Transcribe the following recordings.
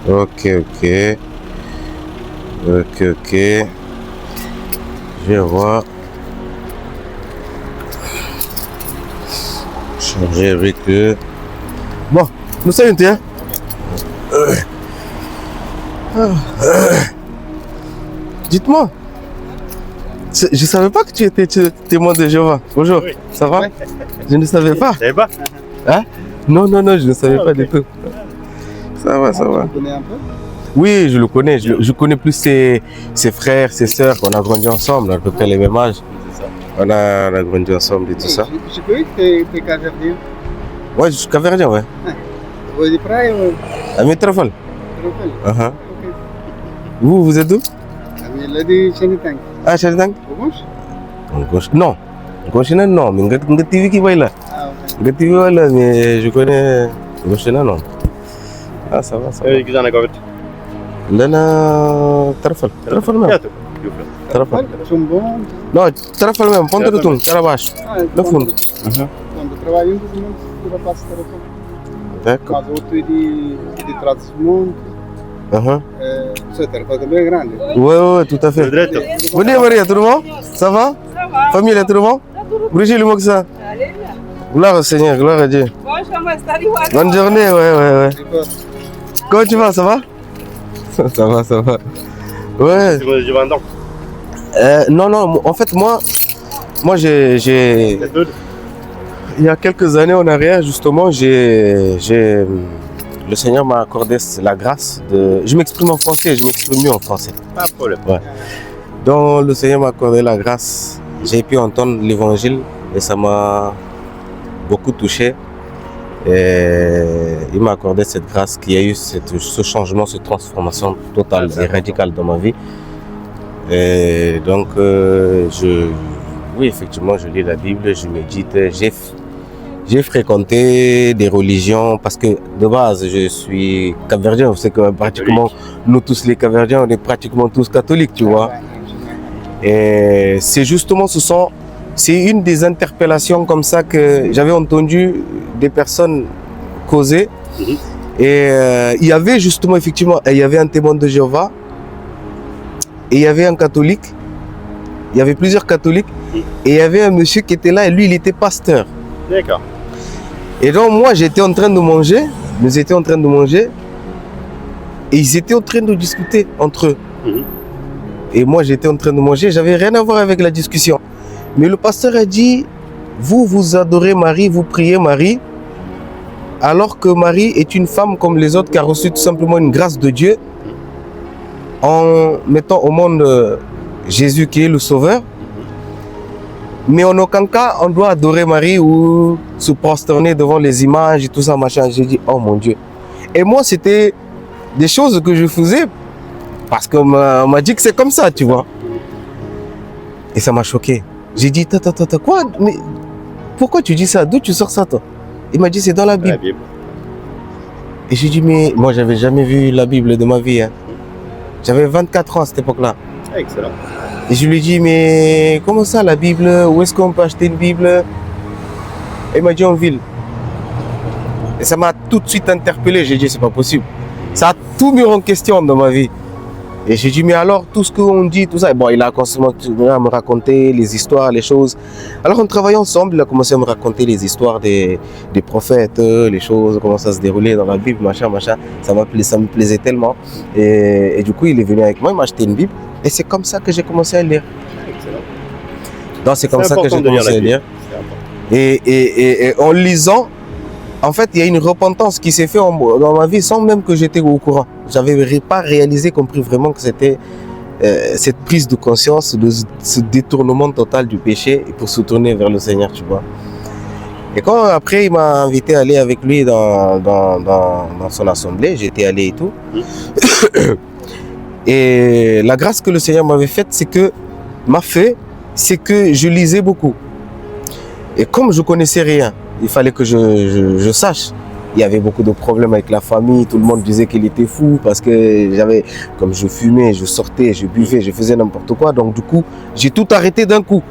Ok, ok. Ok, ok. Je vois. Changer avec eux. Bon, nous sommes hein? Dites-moi. Je savais pas que tu étais témoin de Jéhovah. Bonjour, oui. Ça va? Je ne savais pas. Tu savais pas? Hein? Non, non, non, je ne savais pas du tout. Ça va, ça va. Tu connais un peu? Oui, je le connais. Je connais plus ses frères, ses sœurs. On a grandi ensemble, à peu près les mêmes âges. On a grandi ensemble et tout ça. Je peux que tu es capverdien? Ouais, je suis capverdien, ouais. Vous êtes de praia ou? À Métropole. Ok. Vous êtes d'où? Il a dit Chenitang. Ah, Chenitang? Gauche? Non. Gauche, non. Mais Nga TV qui va là. Ah, ok. Nga TV va là, mais je connais. Gauche, non. Ah, ça va, ça va. Qui j'en ai encore? Lana Tarafal. Tarafal même. Tarafal. Chumbon? Non, Tarafal même. Ponte de Tung, Tarabash. No fundo. Quando trabalho juntos, não se passa telefone. D'accord. Mas outro é de trás-os-montes. Você telefone também é grande. Ouais, tout à fait. Venez Maria, tout le monde? Ça va? Ça va. Famille, tout le monde? Brigitte, le mot que ça? Alléluia. Gloire au Seigneur, gloire à Dieu. Bonjour, Mastari. Bonne journée, ouais. Comment tu vas, ça va? Ça va. Ouais. Tu vas donc? Non, en fait, moi j'ai... Il y a quelques années en arrière, justement, le Seigneur m'a accordé la grâce de... Je m'exprime en français, je m'exprime mieux en français. Pas de problème. Ouais. Donc, le Seigneur m'a accordé la grâce. J'ai pu entendre l'évangile et ça m'a beaucoup touché. Et il m'a accordé cette grâce qui a eu ce changement, cette transformation totale et radicale dans ma vie. Et donc, oui, effectivement, je lis la Bible, je médite. J'ai fréquenté des religions parce que de base, je suis capverdien. Vous savez que pratiquement, nous tous les capverdiens, on est pratiquement tous catholiques, tu vois. Et c'est justement, c'est une des interpellations comme ça que j'avais entendu des personnes causer. Et il y avait justement, effectivement, il y avait un témoin de Jéhovah et il y avait un catholique. Il y avait plusieurs catholiques et il y avait un monsieur qui était là et lui, il était pasteur. D'accord. Et donc moi, j'étais en train de manger, nous étions en train de manger et ils étaient en train de discuter entre eux. Et moi, j'étais en train de manger, j'avais rien à voir avec la discussion. Mais le pasteur a dit, vous adorez Marie, vous priez Marie, alors que Marie est une femme comme les autres qui a reçu tout simplement une grâce de Dieu en mettant au monde Jésus qui est le Sauveur. Mais en aucun cas, on doit adorer Marie ou se prosterner devant les images et tout ça, machin. J'ai dit, oh mon Dieu. Et moi, c'était des choses que je faisais parce qu'on m'a dit que c'est comme ça, tu vois. Et ça m'a choqué. J'ai dit, quoi? Mais pourquoi tu dis ça? D'où tu sors ça, toi? Il m'a dit, c'est dans la Bible. Et j'ai dit, mais moi, j'avais jamais vu la Bible de ma vie. Hein. J'avais 24 ans à cette époque-là. Excellent. Et je lui ai dit, mais comment ça la Bible? Où est-ce qu'on peut acheter une Bible? Et il m'a dit en ville. Et ça m'a tout de suite interpellé. J'ai dit, c'est pas possible. Ça a tout mis en question dans ma vie. Et j'ai dit, mais alors, tout ce qu'on dit, tout ça. Et bon, il a commencé à me raconter les histoires, les choses. Alors, on travaillait ensemble. Il a commencé à me raconter les histoires des prophètes, les choses, comment ça se déroulait dans la Bible, machin. Ça me plaisait tellement. Et du coup, il est venu avec moi, il m'a acheté une Bible. Et c'est comme ça que j'ai commencé à lire. Excellent. Donc, c'est comme ça que j'ai commencé à lire. Et en lisant, en fait, il y a une repentance qui s'est faite dans ma vie sans même que j'étais au courant. Je n'avais pas réalisé, compris vraiment que c'était cette prise de conscience, ce détournement total du péché pour se tourner vers le Seigneur, tu vois. Et quand après, il m'a invité à aller avec lui dans son assemblée, j'étais allé et tout. Et la grâce que le Seigneur m'avait faite, c'est que je lisais beaucoup. Et comme je connaissais rien, il fallait que je sache. Il y avait beaucoup de problèmes avec la famille, tout le monde disait qu'il était fou parce que comme je fumais, je sortais, je buvais, je faisais n'importe quoi. Donc du coup, j'ai tout arrêté d'un coup.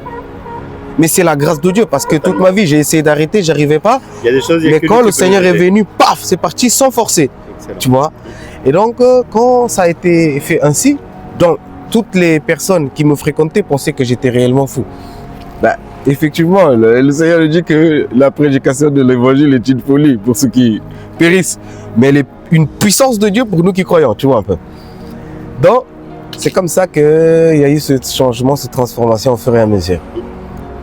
Mais c'est la grâce de Dieu parce que toute ma vie, j'ai essayé d'arrêter, j'arrivais pas. Il y a des choses, mais quand le Seigneur est venu, paf, c'est parti sans forcer. Excellent. Tu vois. Et donc, quand ça a été fait ainsi, donc, toutes les personnes qui me fréquentaient pensaient que j'étais réellement fou. Ben, effectivement, le Seigneur dit que la prédication de l'évangile est une folie pour ceux qui périssent. Mais elle est une puissance de Dieu pour nous qui croyons, tu vois un peu. Donc, c'est comme ça qu'il y a eu ce changement, cette transformation au fur et à mesure.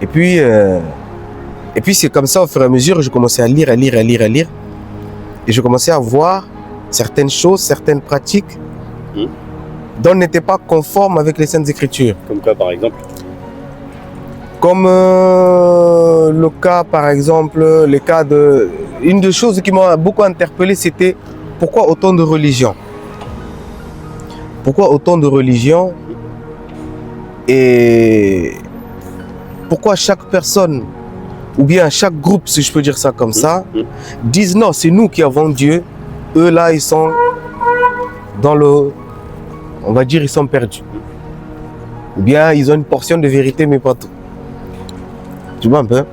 Et puis c'est comme ça, au fur et à mesure, je commençais à lire. Et je commençais à voir certaines choses, certaines pratiques dont n'étaient pas conformes avec les Saintes Écritures. Comme quoi, par exemple? Comme le cas, par exemple, le cas de... Une des choses qui m'a beaucoup interpellé, c'était pourquoi autant de religions? Pourquoi autant de religions? Et pourquoi chaque personne, ou bien chaque groupe, si je peux dire ça comme ça, disent non, c'est nous qui avons Dieu. Eux là, ils sont dans le... On va dire, ils sont perdus. Ou bien, ils ont une portion de vérité, mais pas tout. Tu vois un peu?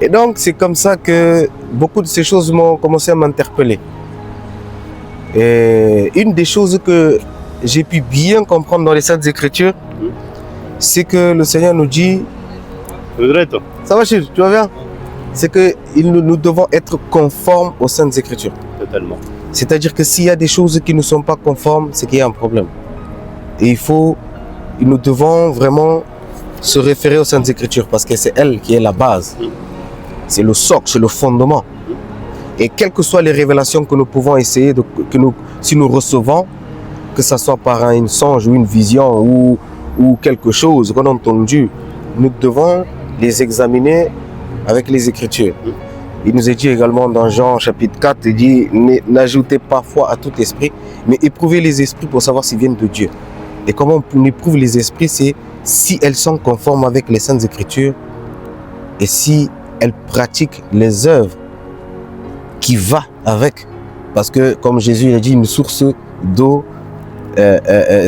Et donc, c'est comme ça que beaucoup de ces choses m'ont commencé à m'interpeller. Et une des choses que j'ai pu bien comprendre dans les Saintes Écritures, c'est que le Seigneur nous dit... Ça va, Chir, tu vas bien? C'est que nous devons être conformes aux Saintes Écritures. Totalement. C'est-à-dire que s'il y a des choses qui ne sont pas conformes, c'est qu'il y a un problème. Et nous devons vraiment se référer aux Saintes Écritures parce que c'est elle qui est la base. C'est le socle, c'est le fondement. Et quelles que soient les révélations que nous pouvons essayer, si nous recevons, que ce soit par un songe ou une vision ou quelque chose qu'on a entendu, nous devons les examiner avec les Écritures. Il nous est dit également dans Jean chapitre 4, il dit « N'ajoutez pas foi à tout esprit, mais éprouvez les esprits pour savoir s'ils viennent de Dieu. » Et comment on éprouve les esprits, c'est si elles sont conformes avec les Saintes Écritures et si elles pratiquent les œuvres qui va avec. Parce que, comme Jésus il a dit, une source d'eau,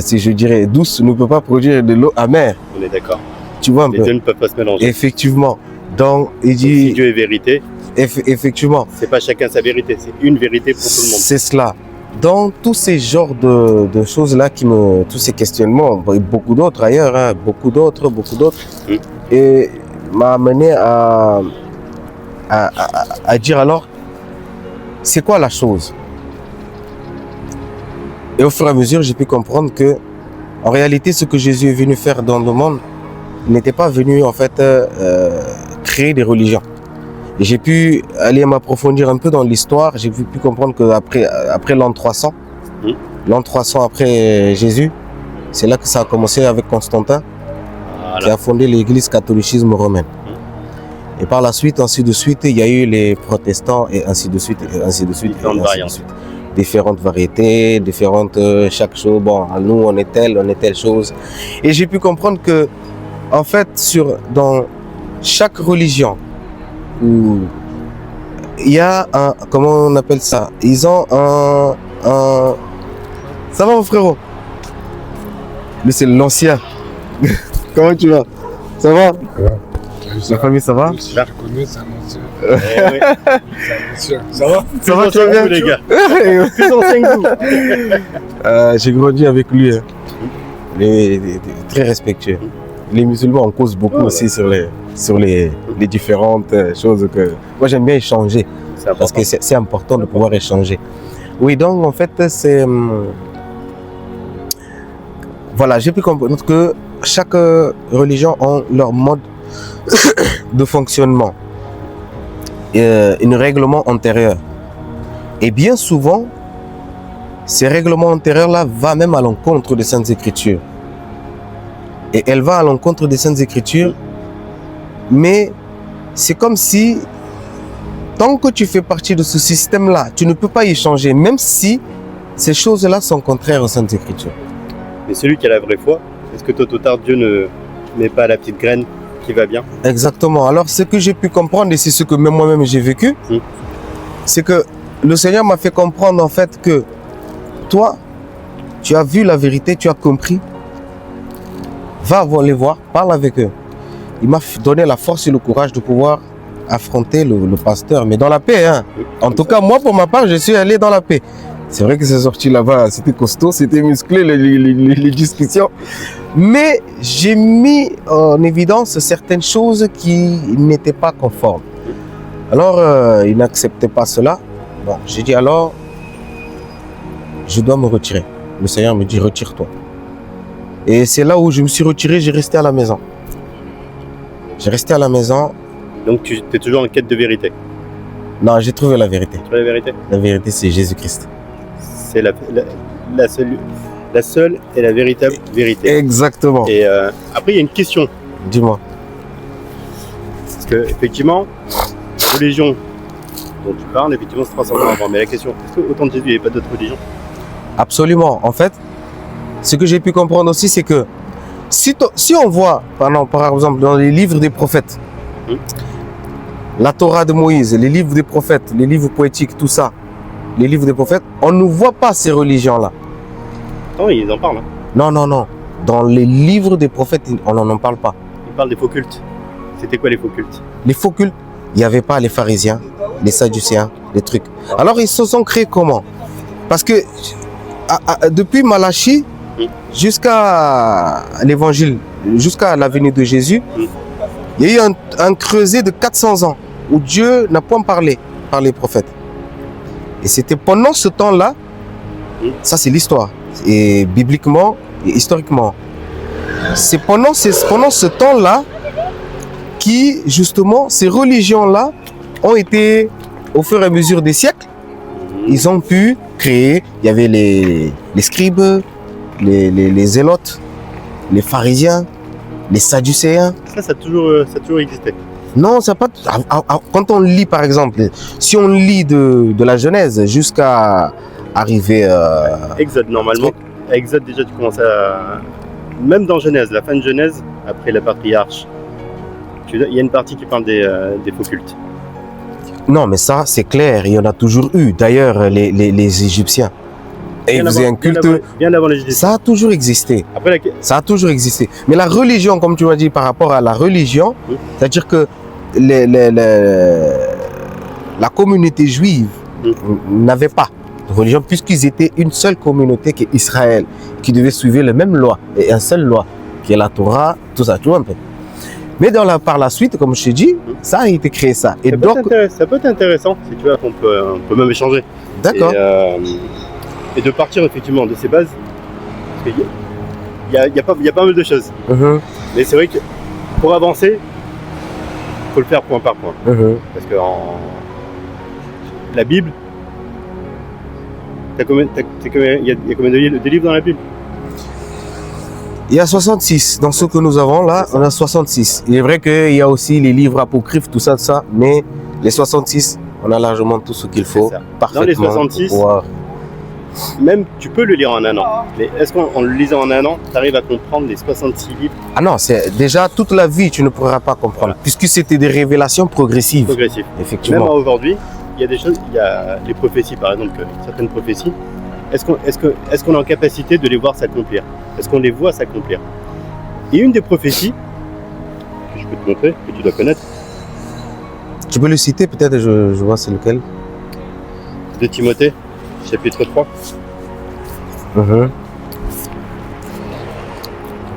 si je dirais douce, ne peut pas produire de l'eau amère. On est d'accord. Tu vois un peu. Les deux ne peuvent pas se mélanger. Effectivement. Donc, il dit... Donc, si Dieu est vérité, effectivement. C'est pas chacun sa vérité, c'est une vérité pour tout le monde. C'est cela. Donc, tous ces genres de choses-là tous ces questionnements, et beaucoup d'autres ailleurs, hein, beaucoup d'autres, et m'a amené à dire alors, c'est quoi la chose? Et au fur et à mesure, j'ai pu comprendre que, en réalité, ce que Jésus est venu faire dans le monde, il n'était pas venu, en fait, créer des religions. Et j'ai pu aller m'approfondir un peu dans l'histoire. J'ai pu comprendre qu'après l'an 300, l'an 300 après Jésus, c'est là que ça a commencé avec Constantin, qui a fondé l'église catholicisme romaine. Et par la suite, ainsi de suite, il y a eu les protestants et ainsi de suite, et ainsi de suite, différentes variétés, chaque chose. Bon, nous, on est telle chose. Et j'ai pu comprendre que, en fait, dans chaque religion, où il y a un, comment on appelle ça? Ils ont un... Ça va mon frérot? Lui c'est l'ancien. Comment tu vas? Ça va? La famille ça va? Je reconnais, c'est un ancien. Ça va? Ça va, tu vas bien? Les gars. J'ai grandi avec lui. Hein. Il est très respectueux. Les musulmans en causent beaucoup aussi sur les différentes choses que... Moi, j'aime bien échanger. Parce que c'est important de pouvoir échanger. Oui, donc, en fait, c'est... Voilà, j'ai pu comprendre que chaque religion a leur mode de fonctionnement. Un règlement antérieur. Et bien souvent, ces règlements antérieurs-là vont même à l'encontre des Saintes Écritures. Et elle va à l'encontre des Saintes Écritures, mais c'est comme si, tant que tu fais partie de ce système-là, tu ne peux pas y changer, même si ces choses-là sont contraires aux Saintes Écritures. Mais celui qui a la vraie foi, est-ce que tôt ou tard, Dieu ne met pas la petite graine qui va bien? Exactement. Alors, ce que j'ai pu comprendre, et c'est ce que même moi-même j'ai vécu, c'est que le Seigneur m'a fait comprendre en fait que toi, tu as vu la vérité, tu as compris. Va les voir, parle avec eux. Il m'a donné la force et le courage de pouvoir affronter le pasteur, mais dans la paix. Hein. En tout cas, moi, pour ma part, je suis allé dans la paix. C'est vrai que c'est sorti là-bas, c'était costaud, c'était musclé les discussions. Mais j'ai mis en évidence certaines choses qui n'étaient pas conformes. Alors, ils n'acceptaient pas cela. Bon, j'ai dit alors, je dois me retirer. Le Seigneur me dit, retire-toi. Et c'est là où je me suis retiré, j'ai resté à la maison. J'ai resté à la maison. Donc tu es toujours en quête de vérité. Non, j'ai trouvé la vérité. Tu vois la vérité? La vérité, c'est Jésus-Christ. C'est la seule et la véritable vérité. Exactement. Et après, il y a une question. Dis-moi. Parce que, effectivement, la religion dont tu parles, effectivement, c'est 300 ans avant. Mais la question, est-ce qu'au temps de Jésus, il n'y avait pas d'autres religions? Absolument. En fait, ce que j'ai pu comprendre aussi, c'est que si on voit, par exemple, dans les livres des prophètes, la Torah de Moïse, les livres des prophètes, les livres poétiques, tout ça, les livres des prophètes, on ne voit pas ces religions-là. Non, ils en parlent. Hein. Non. Dans les livres des prophètes, on n'en parle pas. Ils parlent des faux cultes. C'était quoi les faux cultes? Les faux cultes, il n'y avait pas les pharisiens, les sadducéens, les trucs. Alors ils se sont créés comment? Parce que depuis Malachie jusqu'à l'évangile, jusqu'à la venue de Jésus, il y a eu un creuset de 400 ans où Dieu n'a point parlé par les prophètes. Et c'était pendant ce temps-là, ça c'est l'histoire, et bibliquement et historiquement, c'est pendant ce temps-là qui, justement, ces religions-là ont été, au fur et à mesure des siècles, ils ont pu créer, il y avait les scribes, les zélotes, les pharisiens, les sadducéens. Ça a toujours existé. Non, ça pas. Quand on lit, par exemple, si on lit de la Genèse jusqu'à arriver. Exode, normalement. À Exode, déjà, tu commences à. Même dans Genèse, la fin de Genèse, après la patriarche, il y a une partie qui parle des faux cultes. Non, mais ça, c'est clair, il y en a toujours eu. D'ailleurs, les Égyptiens. Et ils faisaient un culte. Bien avant les Égyptiens. Ça a toujours existé. Après, ça a toujours existé. Mais la religion, comme tu m'as dit, par rapport à la religion, c'est-à-dire que la communauté juive n'avait pas de religion, puisqu'ils étaient une seule communauté qui est Israël, qui devait suivre les mêmes lois, et une seule loi, qui est la Torah, tout ça, tu vois un peu. Mais par la suite, comme je t'ai dit, ça a été créé ça. Et ça peut être intéressant, si tu veux, on peut même échanger. D'accord. Et de partir effectivement de ces bases, parce qu'il y a pas mal de choses. Mais c'est vrai que pour avancer, il faut le faire point par point. Parce que la Bible, il y a combien de livres dans la Bible? Il y a 66. Dans ce que nous avons là, on a 66. Il est vrai qu'il y a aussi les livres apocryphes, tout ça, mais les 66, on a largement tout ce qu'il faut. Parfaitement. Dans les 66, même tu peux le lire en un an. Mais est-ce qu'en le lisant en un an, tu arrives à comprendre les 66 livres? Ah non, c'est déjà toute la vie, tu ne pourras pas comprendre. Voilà. Puisque c'était des révélations progressives. Effectivement. Même aujourd'hui, il y a des choses, il y a les prophéties par exemple, certaines prophéties. Est-ce qu'on est en capacité de les voir s'accomplir? Est-ce qu'on les voit s'accomplir? Et une des prophéties, que je peux te montrer, que tu dois connaître. Tu peux le citer peut-être, je vois c'est lequel. De Timothée, chapitre 3.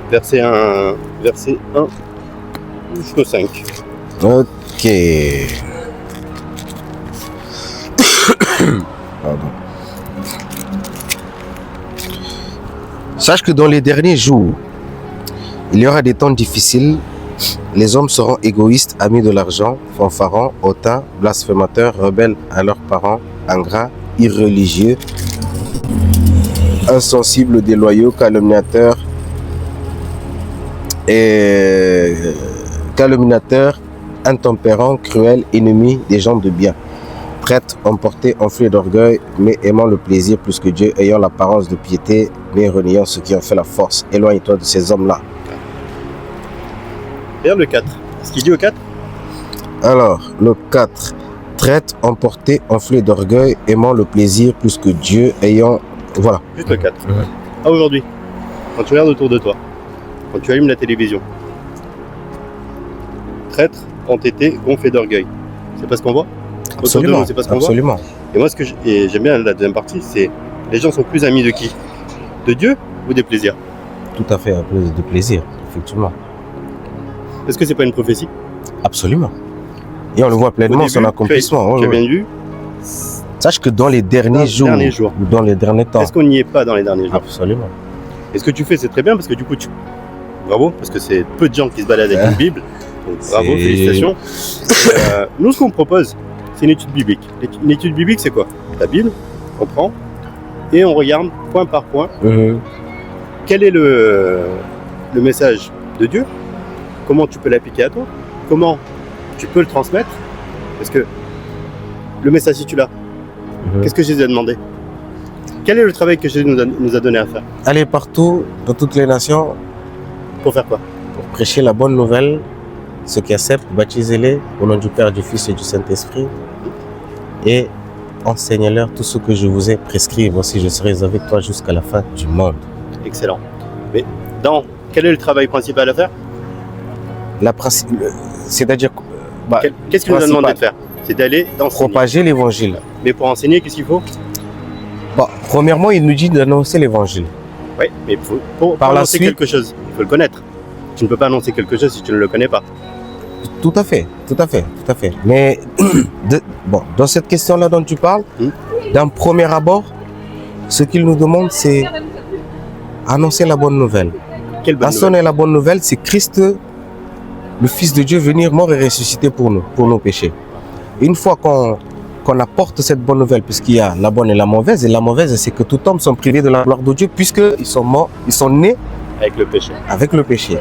Verset 1 jusqu'au 5. Ok. Pardon. Sache que dans les derniers jours, il y aura des temps difficiles. Les hommes seront égoïstes, amis de l'argent, fanfarons, hautains, blasphémateurs, rebelles à leurs parents, ingrats, irreligieux, insensibles, déloyaux, calomniateurs, intempérants, cruels, ennemis des gens de bien. Prêtes, emportés, enflés d'orgueil, mais aimant le plaisir plus que Dieu, ayant l'apparence de piété, mais reniant ce qui en fait la force. Éloigne-toi de ces hommes-là. Regarde le 4. Ce qu'il dit au 4. Alors, le 4. Traite, emporté, enflé d'orgueil, aimant le plaisir plus que Dieu, ayant... Voilà. Juste le 4. Aujourd'hui, quand tu regardes autour de toi, quand tu allumes la télévision, traître, entêté, gonflé d'orgueil. C'est pas ce qu'on voit? Absolument. C'est pas ce qu'on Absolument. voit. Et moi, et j'aime bien la deuxième partie, c'est les gens sont plus amis de qui? De Dieu ou des plaisirs? Tout à fait, un peu de plaisir, effectivement. Est-ce que c'est pas une prophétie? Absolument. Et on le voit pleinement, son accomplissement. Tu as bien lu. Sache que dans les derniers jours, dans les derniers temps. Est-ce qu'on n'y est pas dans les derniers jours? Absolument. Et ce que tu fais, c'est très bien parce que du coup, bravo, parce que c'est peu de gens qui se baladent avec une Bible. Donc bravo, félicitations. Nous, ce qu'on propose, c'est une étude biblique. Une étude biblique, c'est quoi? La Bible, on prend et on regarde point par point quel est le message de Dieu, comment tu peux l'appliquer à toi, comment tu peux le transmettre, parce que le message, si tu l'as, qu'est-ce que Jésus a demandé? Quel est le travail que Jésus nous a donné à faire? Aller partout, dans toutes les nations. Pour faire quoi? Pour prêcher la bonne nouvelle. Ceux qui acceptent, baptisez-les au nom du Père, du Fils et du Saint-Esprit. Et enseignez-leur tout ce que je vous ai prescrit. Voici, je serai avec toi jusqu'à la fin du monde. Excellent. Mais quel est le travail principal à faire? C'est-à-dire... qu'est-ce qu'il nous a demandé de faire? C'est d'aller d'enseigner. Propager l'évangile. Mais pour enseigner, qu'est-ce qu'il faut? Premièrement, il nous dit d'annoncer l'évangile. Oui, mais pour annoncer quelque chose, il faut le connaître. Tu ne peux pas annoncer quelque chose si tu ne le connais pas. Tout à fait. Mais dans cette question-là dont tu parles, d'un premier abord, ce qu'il nous demande, c'est annoncer la bonne nouvelle. Quelle bonne nouvelle? La bonne nouvelle, c'est Christ, le Fils de Dieu, venir mort et ressusciter pour nos péchés. Une fois qu'on apporte cette bonne nouvelle, puisqu'il y a la bonne et la mauvaise c'est que tout homme sont privés de la gloire de Dieu, puisqu'ils sont morts, ils sont nés avec le péché.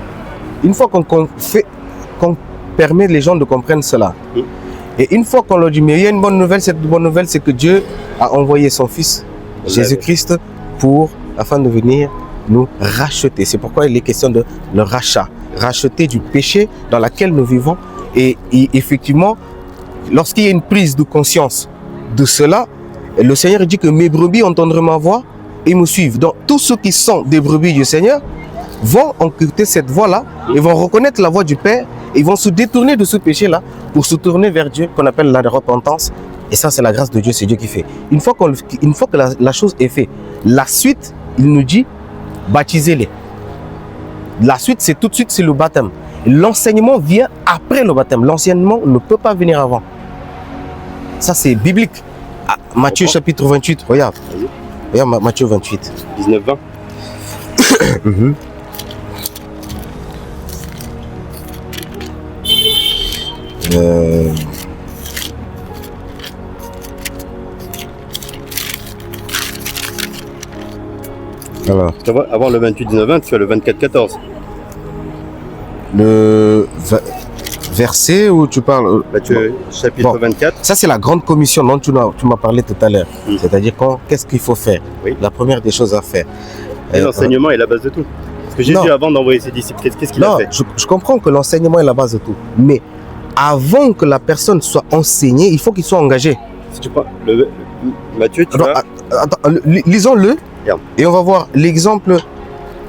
Une fois qu'on permet les gens de comprendre cela, et une fois qu'on leur dit, mais il y a une bonne nouvelle, cette bonne nouvelle, c'est que Dieu a envoyé son Fils, Jésus-Christ, afin de venir nous racheter. C'est pourquoi il est question de le rachat, racheter du péché dans lequel nous vivons. Et effectivement, lorsqu'il y a une prise de conscience de cela, le Seigneur dit que mes brebis entendront ma voix et me suivent. Donc tous ceux qui sont des brebis du Seigneur vont écouter cette voix-là et vont reconnaître la voix du Père et ils vont se détourner de ce péché-là pour se tourner vers Dieu, qu'on appelle la repentance. Et ça, c'est la grâce de Dieu, c'est Dieu qui fait. Une fois que la chose est faite, la suite, il nous dit, baptisez-les. La suite, c'est tout de suite, c'est le baptême. L'enseignement vient après le baptême. L'enseignement ne peut pas venir avant. Ça, c'est biblique. Matthieu chapitre 28, regarde. Regarde Matthieu 28. 19-20. Alors. Avant le 28-19-20, tu as le 24-14. Le verset où tu parles... Matthieu chapitre 24. Ça, c'est la grande commission dont tu m'as parlé tout à l'heure. C'est-à-dire qu'est-ce qu'il faut faire. La première des choses à faire. Et l'enseignement est la base de tout. Parce que Jésus, avant d'envoyer ses disciples, qu'est-ce qu'il a fait? Je comprends que l'enseignement est la base de tout. Mais avant que la personne soit enseignée, il faut qu'il soit engagé. Si tu prends Matthieu, lisons-le et on va voir l'exemple,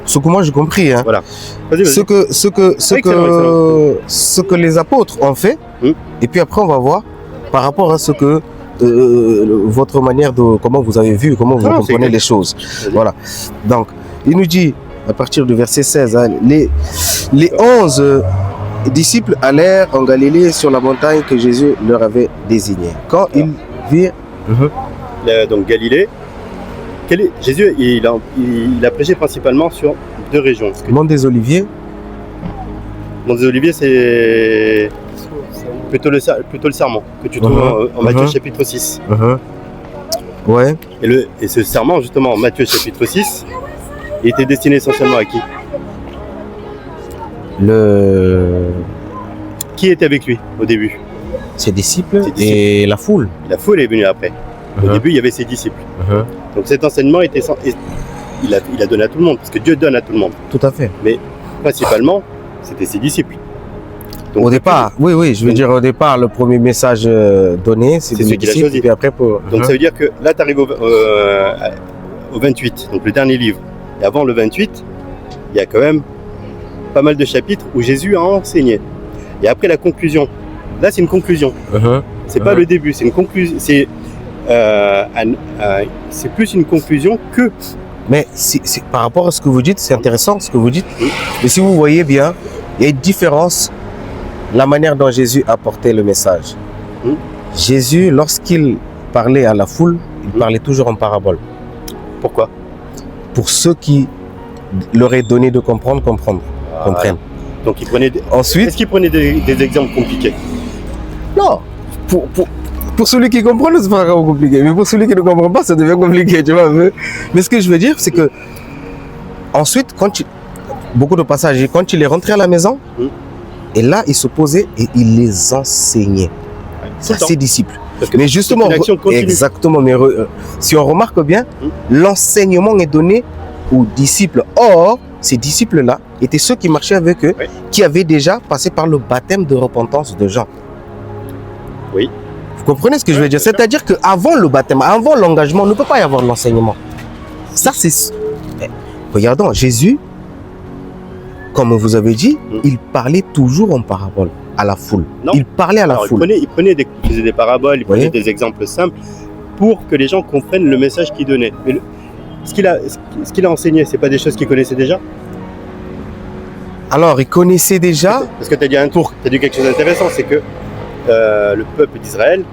ce que moi j'ai compris. Hein. Voilà. Vas-y. Ce que les apôtres ont fait. Et puis après, on va voir par rapport à ce que votre manière de comment vous avez vu, comment vous comprenez les choses. Voilà. Donc, il nous dit à partir du verset 16, hein, les 11 disciples allèrent en Galilée sur la montagne que Jésus leur avait désignée. Quand ils virent... Donc Galilée, Jésus il a prêché principalement sur 2 régions. Mont des Oliviers. Mont des Oliviers, c'est plutôt le serment que tu trouves en Matthieu chapitre 6. Ouais. Et ce serment, justement, en Matthieu chapitre 6, il était destiné essentiellement à qui? Qui était avec lui au début? Ses disciples et la foule. La foule est venue après. Au début, il y avait ses disciples. Donc cet enseignement il a donné à tout le monde, parce que Dieu donne à tout le monde. Tout à fait. Mais principalement, c'était ses disciples. Donc, au départ, je veux dire au départ, le premier message donné, c'est celui qu'il a choisi. Et après donc ça veut dire que là, tu arrives au 28, donc le dernier livre. Et avant le 28, il y a quand même pas mal de chapitres où Jésus a enseigné. Et après la conclusion, là c'est une conclusion. C'est pas le début, c'est une conclusion. c'est plus une conclusion que... Mais par rapport à ce que vous dites, c'est intéressant ce que vous dites. Mais si vous voyez bien, il y a une différence, la manière dont Jésus apportait le message. Jésus, lorsqu'il parlait à la foule, il parlait toujours en parabole. Pourquoi? Pour ceux qui leur est donné de comprendre, comprennent. Donc il prenait Ensuite, est-ce qu'il prenait des exemples compliqués? Non. Pour celui qui comprend, c'est pas vraiment compliqué. Mais pour celui qui ne comprend pas, ça devient compliqué, tu vois. Mais ce que je veux dire, c'est que ensuite, beaucoup de passages, quand il est rentré à la maison, et là, il se posait et il les enseignait. C'est ses disciples. Mais justement, exactement. Mais si on remarque bien, l'enseignement est donné aux disciples. Or, ces disciples-là étaient ceux qui marchaient avec eux, qui avaient déjà passé par le baptême de repentance de Jean. Oui. Vous comprenez ce que je veux dire? C'est-à-dire qu'avant le baptême, avant l'engagement, il ne peut pas y avoir de l'enseignement. Ça, c'est... Regardons, Jésus, comme vous avez dit, il parlait toujours en parabole à la foule. Non. Il parlait à la foule. Il faisait des paraboles, il prenait des exemples simples pour que les gens comprennent le message qu'il donnait. Mais ce qu'il a enseigné, c'est pas des choses qu'il connaissait déjà? Alors, il connaissait déjà... Parce que tu as dit quelque chose d'intéressant, c'est que le peuple d'Israël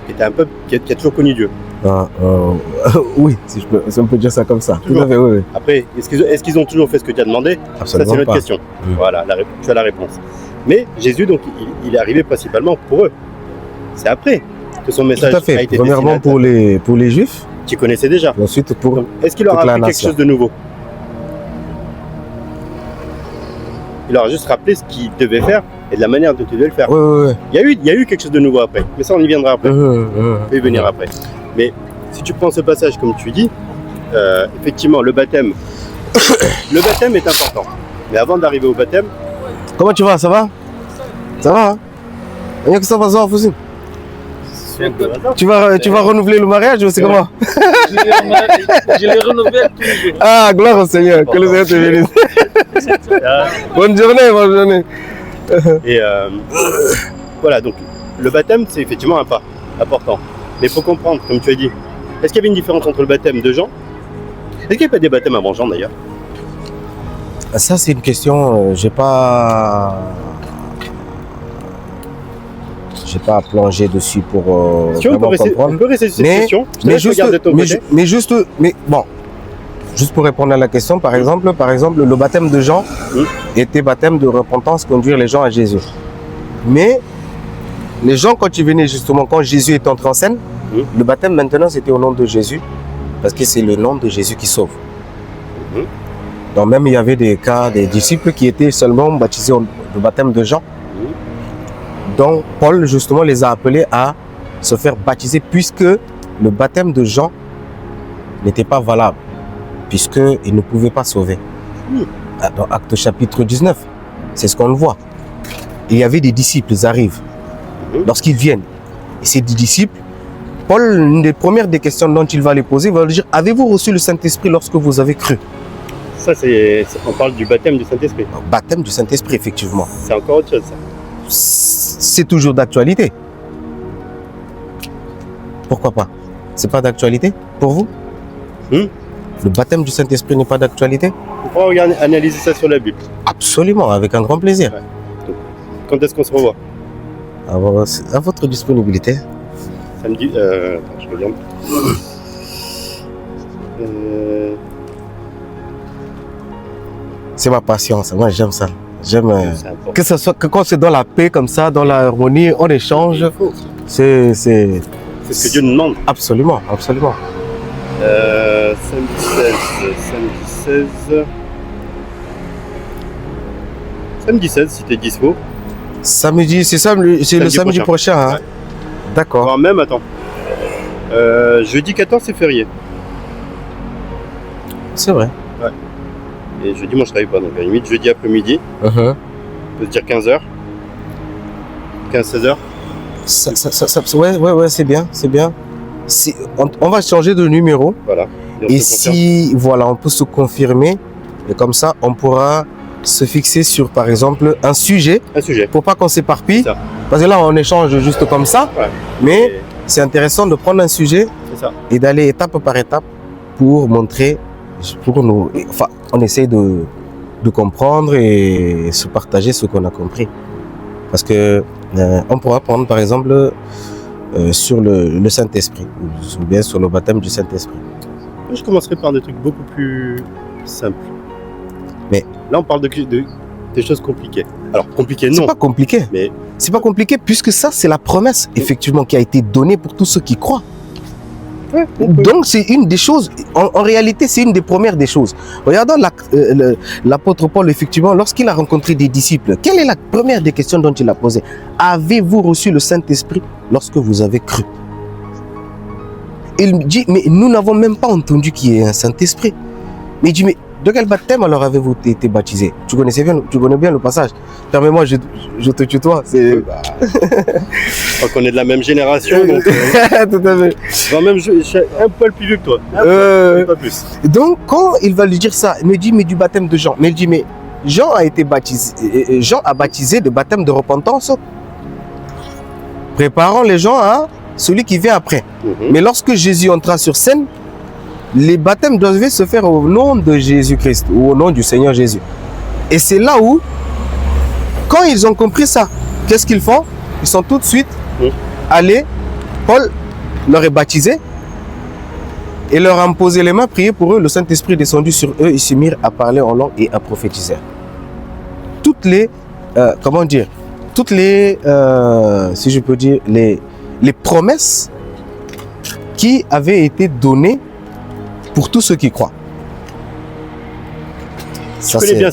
était un peuple qui a toujours connu Dieu. Oui, si on peut dire ça comme ça. Tout à fait, oui. Après, est-ce qu'ils ont toujours fait ce que tu as demandé? Absolument. Ça, c'est notre question. Voilà, tu as la réponse. Mais Jésus, donc, il est arrivé principalement pour eux. C'est après que son message a été premièrement pour les Juifs. Qui connaissaient déjà. Et ensuite pour est-ce qu'il leur a appris quelque chose de nouveau? Il leur a juste rappelé ce qu'il devait faire et de la manière dont il devait le faire. Oui. Il y a eu quelque chose de nouveau après. Mais ça, on y viendra après. On peut y venir après. Mais si tu prends ce passage comme tu dis, effectivement, le baptême est important. Mais avant d'arriver au baptême... Comment tu vas? Ça va? Ça va, hein? Il que ça va, ça va, tu vas renouveler le mariage ou c'est comment? Je l'ai renouvelé toujours. Ah, gloire au Seigneur, que le Seigneur te bénisse. Bonne journée. Et voilà, donc le baptême, c'est effectivement un pas important. Mais il faut comprendre, comme tu as dit, est-ce qu'il y avait une différence entre le baptême de Jean? Est-ce qu'il n'y avait pas des baptêmes avant Jean d'ailleurs? Ça, c'est une question, j'ai pas plongé dessus pour vraiment comprendre. On peut rester sur cette question. Mais bon, juste pour répondre à la question, par exemple, le baptême de Jean était baptême de repentance, conduire les gens à Jésus. Mais les gens, quand ils venaient justement, quand Jésus est entré en scène, le baptême maintenant c'était au nom de Jésus, parce que c'est le nom de Jésus qui sauve. Donc même il y avait des cas, des disciples qui étaient seulement baptisés au baptême de Jean. Donc Paul justement les a appelés à se faire baptiser puisque le baptême de Jean n'était pas valable, puisqu'il ne pouvait pas sauver. Dans Actes chapitre 19, c'est ce qu'on le voit. Il y avait des disciples, ils arrivent. Lorsqu'ils viennent, et ces disciples, Paul, une des premières des questions dont il va les poser, il va leur dire: avez-vous reçu le Saint-Esprit lorsque vous avez cru? Ça, on parle du baptême du Saint-Esprit. Baptême du Saint-Esprit, effectivement. C'est encore autre chose, ça. C'est toujours d'actualité. Pourquoi pas? C'est pas d'actualité pour vous? Le baptême du Saint-Esprit n'est pas d'actualité? On pourra analyser ça sur la Bible. Absolument, avec un grand plaisir. Ouais. Donc, quand est-ce qu'on se revoit? À votre disponibilité. Samedi. Attends, je regarde. C'est ma passion, ça. Moi j'aime ça. J'aime que ce soit quand c'est dans la paix comme ça, dans l'harmonie, on échange. C'est ce que Dieu nous demande. Absolument. Samedi 16, si t'es dispo. Samedi, c'est le samedi prochain. Hein. Ouais. D'accord. Enfin, même, attends. Jeudi 14, c'est férié. C'est vrai. Ouais. Et jeudi, moi, je travaille pas. Donc, à la limite, jeudi après-midi. On peut se dire 15h. 15-16h. Ouais, c'est bien. On va changer de numéro. Voilà. Et si, voilà, on peut se confirmer. Et comme ça, on pourra se fixer sur, par exemple, un sujet. Un sujet. Pour pas qu'on s'éparpille. Parce que là, on échange juste comme ça. Ouais. Mais c'est intéressant de prendre un sujet et d'aller étape par étape pour montrer, pour nous, enfin, on essaye de comprendre et se partager ce qu'on a compris. Parce que on pourra prendre par exemple sur le Saint-Esprit, ou bien sur le baptême du Saint-Esprit. Je commencerai par des trucs beaucoup plus simples. Mais là, on parle des choses compliquées. Alors, compliquées, non. C'est pas compliqué. Mais c'est pas compliqué puisque ça, c'est la promesse, effectivement, qui a été donnée pour tous ceux qui croient. Ouais, donc, c'est une des choses, en réalité, c'est une des premières des choses. Regardons l'apôtre Paul, effectivement, lorsqu'il a rencontré des disciples, quelle est la première des questions dont il a posé? Avez-vous reçu le Saint-Esprit lorsque vous avez cru? Il dit, mais nous n'avons même pas entendu qu'il y ait un Saint-Esprit. Mais il dit, mais de quel baptême alors avez-vous été baptisé? Tu connais bien le passage. Permets-moi, je te tutoie. Je crois qu'on est de la même génération. Donc, tout à fait. Même un poil plus vieux que toi. Pas plus. Donc, quand il va lui dire ça, il me dit, mais du baptême de Jean. Mais il dit, mais Jean a été baptisé. Jean a baptisé de baptême de repentance. Préparons les gens à celui qui vient après. Mais lorsque Jésus entra sur scène, les baptêmes devaient se faire au nom de Jésus-Christ ou au nom du Seigneur Jésus. Et c'est là où, quand ils ont compris ça, qu'est-ce qu'ils font? Ils sont tout de suite allés, Paul leur est baptisé et leur a imposé les mains, prié pour eux, le Saint-Esprit est descendu sur eux, ils se mirent à parler en langue et à prophétiser. Toutes les, si je peux dire, les promesses qui avaient été données pour tous ceux qui croient. Tu connais bien